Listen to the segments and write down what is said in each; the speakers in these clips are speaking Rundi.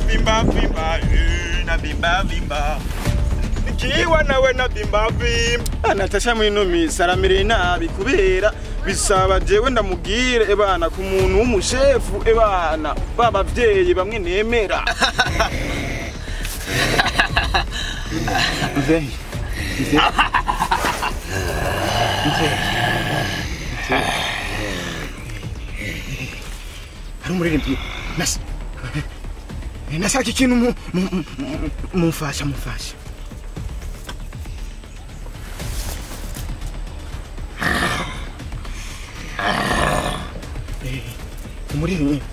vimba vimba, na vimba vimba. Nikiwa nawe na vimba vimba. Natasha mwino misaramire nabi kubera bisaba jewe ndamubwire ebana ku muntu w'umushefu ebana babavyeyi bamwe nemera. Mzee. Harumuririmbyi nashaka ikintu mumfasha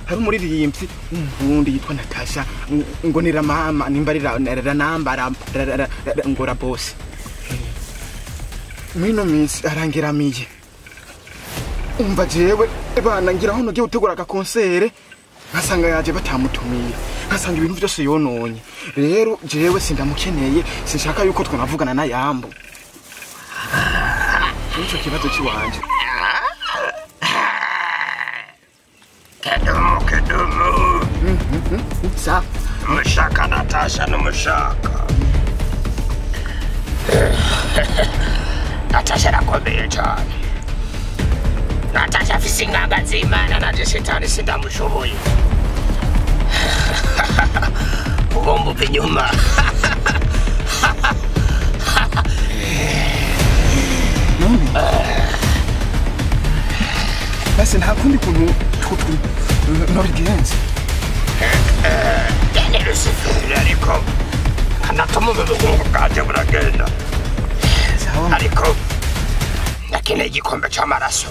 harumuririmbyi w'umurundi yitwa Natasha ngo nira mama nimbarira nambara ngora boss mwino minsi arangeramiye umva jewe ebana ngira hono giye utegura ka concert nkasanga yaje batamutumiye nkasanga ibintu byose yononye rero jewe sindamukeneye sinshaka yuko twanavugana na Yambo nicyo kibazo kiwanje kedumu sa mushaka Natasha numushaka Natasha rakomeye cyane Natasha afise inganga z'Imana nanje shetani sindamushoboye ugomba uva inyuma basi nta kundi kuntu nobigenze yani Luciferi ariko anatuma ubukungu bwanje buragenda ariko nakeneye igikombe cy'amaraso